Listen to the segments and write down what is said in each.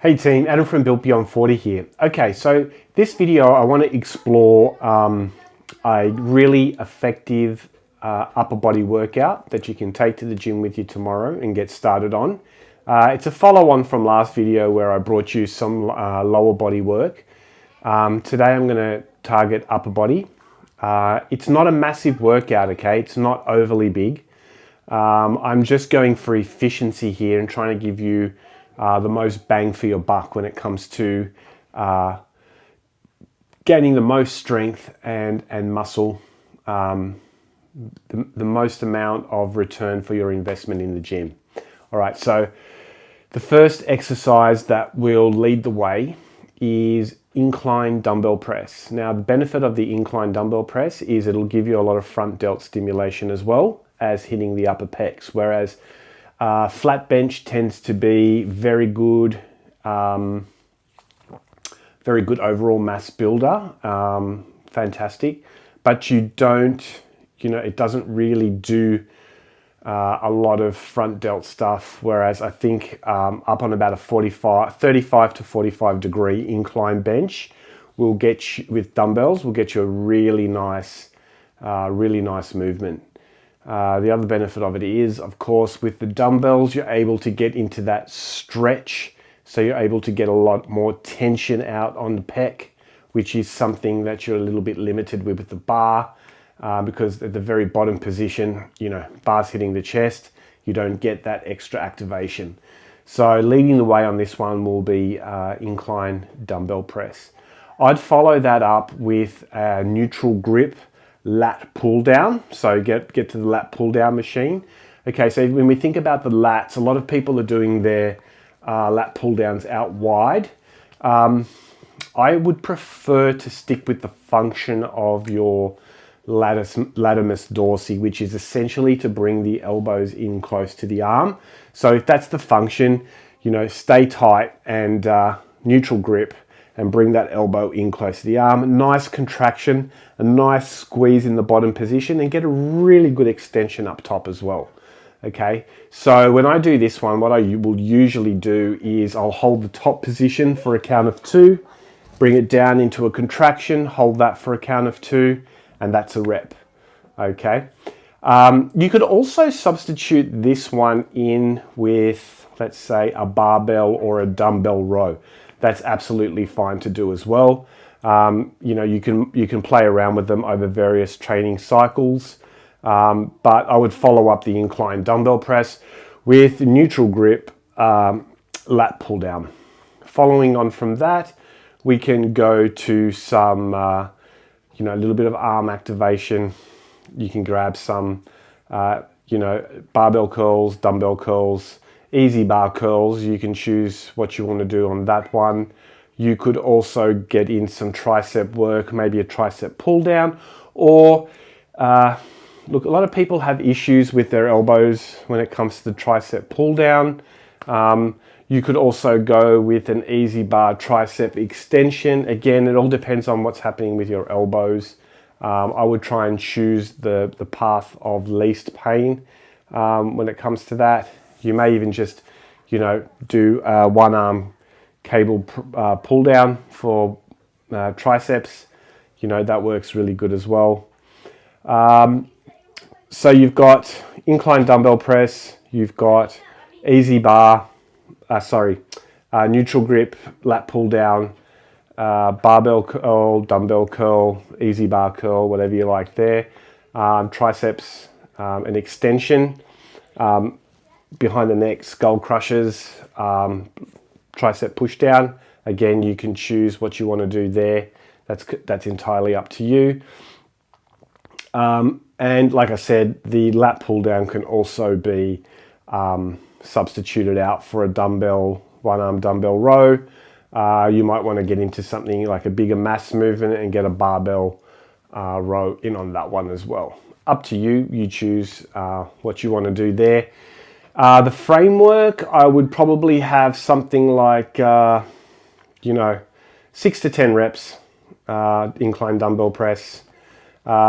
Hey team, Adam from Built Beyond 40 here. Okay, so this video I want to explore a really effective upper body workout that you can take to the gym with you tomorrow and get started on. It's a follow-on from last video where I brought you some lower body work. Today I'm going to target upper body. It's not a massive workout, okay? It's not overly big. I'm just going for efficiency here and trying to give you the most bang for your buck when it comes to gaining the most strength and muscle, the most amount of return for your investment in the gym. All right, so the first exercise that will lead the way is incline dumbbell press. Now, the benefit of the incline dumbbell press is it'll give you a lot of front delt stimulation as well as hitting the upper pecs, whereas flat bench tends to be very good overall mass builder, fantastic, but it doesn't really do a lot of front delt stuff, whereas I think up on about a 35 to 45 degree incline bench will get you, with dumbbells, will get you a really nice movement. The other benefit of it is, of course, with the dumbbells, you're able to get into that stretch. So you're able to get a lot more tension out on the pec, which is something that you're a little bit limited with the bar, because at the very bottom position, bar's hitting the chest, you don't get that extra activation. So leading the way on this one will be incline dumbbell press. I'd follow that up with a neutral grip lat pull down. So get to the lat pull down machine. Okay, so when we think about the lats, a lot of people are doing their lat pull downs out wide. I would prefer to stick with the function of your latissimus dorsi, which is essentially to bring the elbows in close to the arm. So if that's the function, stay tight and neutral grip and bring that elbow in close to the arm. Nice contraction, a nice squeeze in the bottom position, and get a really good extension up top as well. Okay, so when I do this one, what I will usually do is I'll hold the top position for a count of 2, bring it down into a contraction, hold that for a count of 2, and that's a rep. Okay, you could also substitute this one in with, let's say, a barbell or a dumbbell row. That's absolutely fine to do as well. You can play around with them over various training cycles, but I would follow up the incline dumbbell press with neutral grip lat pull down. Following on from that, we can go to some a little bit of arm activation. You can grab some barbell curls, dumbbell curls, easy bar curls. You can choose what you want to do on that one. You could also get in some tricep work, maybe a tricep pull down, or look, a lot of people have issues with their elbows when it comes to the tricep pull down. You could also go with an easy bar tricep extension. Again, it all depends on what's happening with your elbows. I would try and choose the path of least pain when it comes to that. You may even just, do one arm cable pull down for triceps. That works really good as well. So you've got incline dumbbell press, you've got easy bar, neutral grip, lat pull down, barbell curl, dumbbell curl, easy bar curl, whatever you like there. Triceps, an extension. Behind the neck, skull crushers, tricep push down. Again, you can choose what you want to do there. That's entirely up to you. And like I said, the lat pull down can also be substituted out for a one arm dumbbell row. You might want to get into something like a bigger mass movement and get a barbell row in on that one as well. Up to you. You choose what you want to do there. The framework, I would probably have something like, 6 to 10 reps, incline dumbbell press.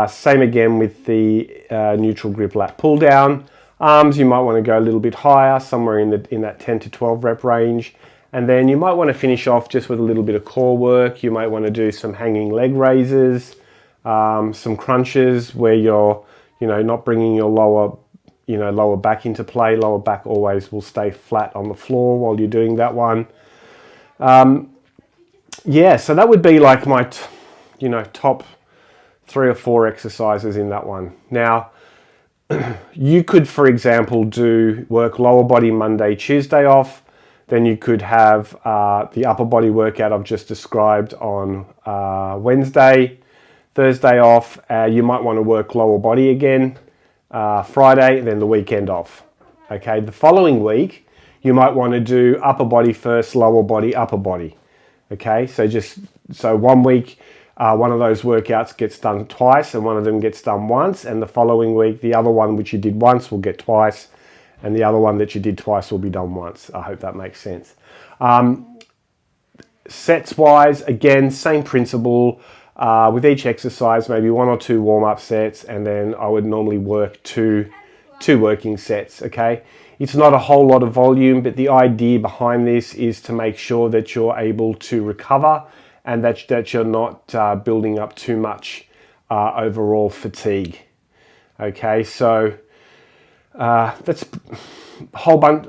Same again with the neutral grip lat pull down. Arms, you might want to go a little bit higher, somewhere in that 10 to 12 rep range. And then you might want to finish off just with a little bit of core work. You might want to do some hanging leg raises, some crunches where you're, not bringing your lower back into play. Lower back always will stay flat on the floor while you're doing that one. Yeah, so that would be like my, top 3 or 4 exercises in that one. Now, you could, for example, work lower body Monday, Tuesday off. Then you could have the upper body workout I've just described on Wednesday, Thursday off. You might want to work lower body again Friday, then the weekend off. Okay, the following week, you might want to do upper body first, lower body, upper body. Okay, so 1 week, one of those workouts gets done twice and one of them gets done once, and the following week, the other one which you did once will get twice, and the other one that you did twice will be done once. I hope that makes sense. Sets wise, again, same principle. With each exercise, maybe 1 or 2 warm-up sets, and then I would normally work two working sets, okay? It's not a whole lot of volume, but the idea behind this is to make sure that you're able to recover and that you're not building up too much overall fatigue. Okay, so that's a whole bunch,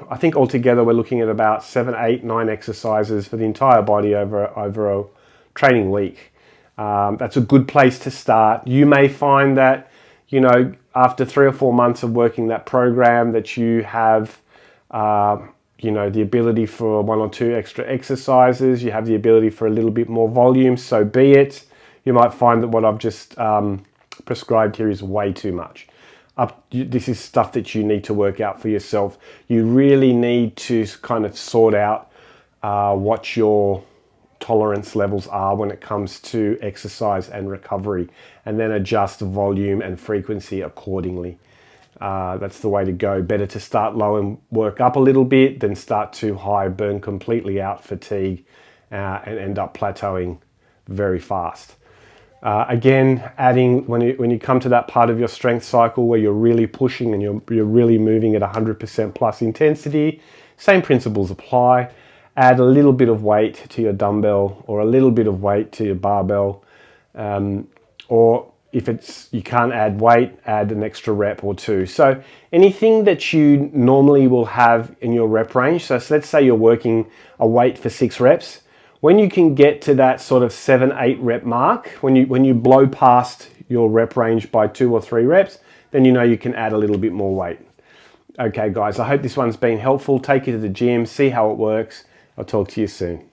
I think altogether we're looking at about 7, 8, 9 exercises for the entire body over a training week. That's a good place to start. You may find that, after 3 or 4 months of working that program, that you have, the ability for 1 or 2 extra exercises. You have the ability for a little bit more volume, so be it. You might find that what I've just prescribed here is way too much. This is stuff that you need to work out for yourself. You really need to kind of sort out what your tolerance levels are when it comes to exercise and recovery, and then adjust volume and frequency accordingly. That's the way to go. Better to start low and work up a little bit than start too high, burn completely out, fatigue, and end up plateauing very fast. Again, adding when you come to that part of your strength cycle where you're really pushing and you're really moving at 100% plus intensity, same principles apply. Add a little bit of weight to your dumbbell or a little bit of weight to your barbell, or if you can't add weight, add an extra rep or 2. So anything that you normally will have in your rep range. So let's say you're working a weight for 6 reps. When you can get to that sort of 7, 8 rep mark, when you blow past your rep range by 2 or 3 reps, then you can add a little bit more weight. Okay, guys, I hope this one's been helpful. Take it to the gym, see how it works. I'll talk to you soon.